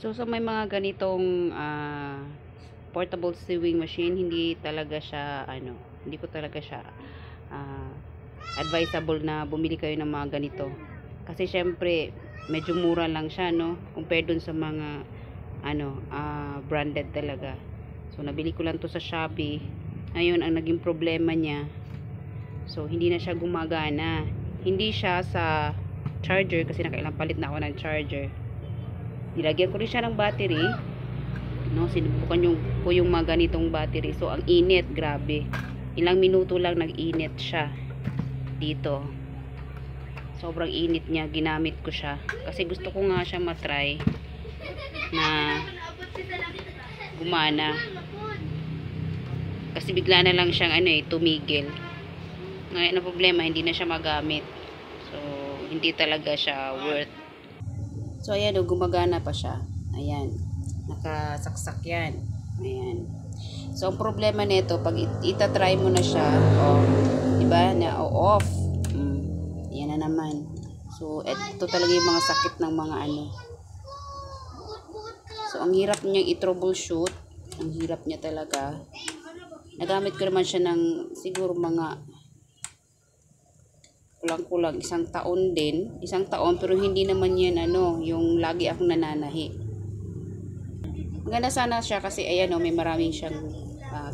So, sa may mga ganitong portable sewing machine, hindi talaga siya, hindi ko talaga siya advisable na bumili kayo ng mga ganito. Kasi, syempre, medyo mura lang siya, no? Compared dun sa mga, branded talaga. So, nabili ko lang to sa Shopee. Ngayon, ang naging problema niya, so, hindi na siya gumagana. Hindi siya sa charger, kasi nakailang palit na ako ng charger. Nilagyan ko rin siya ng battery, no? Sinubukan ko yung mga ganitong battery. So, ang init, grabe. Ilang minuto lang nag-init siya dito. Sobrang init niya. Ginamit ko siya. Kasi gusto ko nga siya matry na gumana. Kasi bigla na lang siyang tumigil. Ngayon, ang problema, hindi na siya magamit. So, hindi talaga siya worth. So, ayan, gumagana pa siya. Ayan. Nakasaksak yan. Ayan. So, ang problema nito, pag itatry mo na siya, diba, na off. Yan na naman. So, ito talaga yung mga sakit ng mga So, ang hirap niyang i-troubleshoot. Ang hirap niya talaga. Nagamit ko naman siya ng siguro mga kulang-kulang isang taon, pero hindi naman yan yung lagi akong nananahi. Maganda sana siya kasi ayan may maraming siyang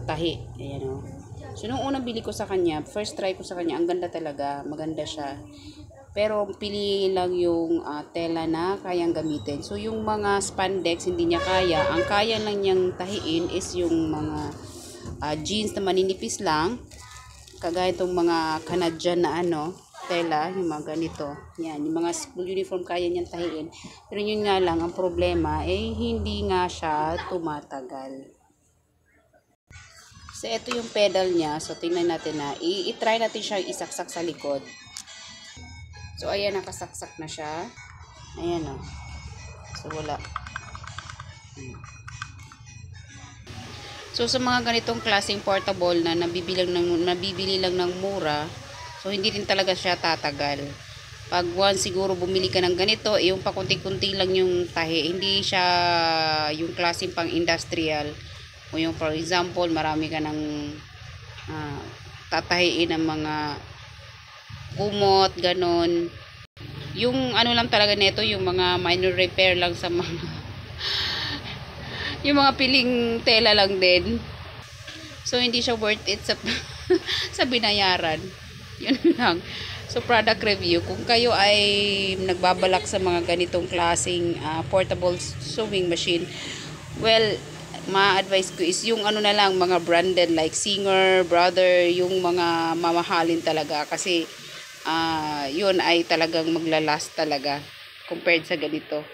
tahi. Ayan So nung unang bili ko sa kanya, first try ko sa kanya, ang ganda talaga, maganda siya. Pero pili lang yung tela na kayang gamitin. So yung mga spandex hindi niya kaya. Ang kaya lang niyang tahiin is yung mga jeans na maninipis lang. Kagaya itong mga Canadian na tela, yung mga ganito. Yan, yung mga school uniform kaya niyan tahiin. Pero yun nga lang, ang problema, hindi nga siya tumatagal. So, ito yung pedal niya. So, tingnan natin na. I-try natin siya isaksak sa likod. So, ayan, nakasaksak na siya. Ayan, So, wala. So, sa mga ganitong klaseng portable na nabibili lang ng mura, so, hindi rin talaga siya tatagal. Pag once siguro bumili ka ng ganito, yung pakunti-kunti lang yung tahi. Hindi siya yung klaseng pang industrial. O yung for example, marami ka ng tatahiin ng mga kumot, ganon. Yung lang talaga nito, yung mga minor repair lang sa mga yung mga piling tela lang din. So, hindi siya worth it sa binayaran. Yun lang. So, product review. Kung kayo ay nagbabalak sa mga ganitong klaseng portable sewing machine, well, ma-advise ko is yung na lang, mga branded like Singer, Brother, yung mga mamahalin talaga. Kasi, yun ay talagang maglalast talaga compared sa ganito.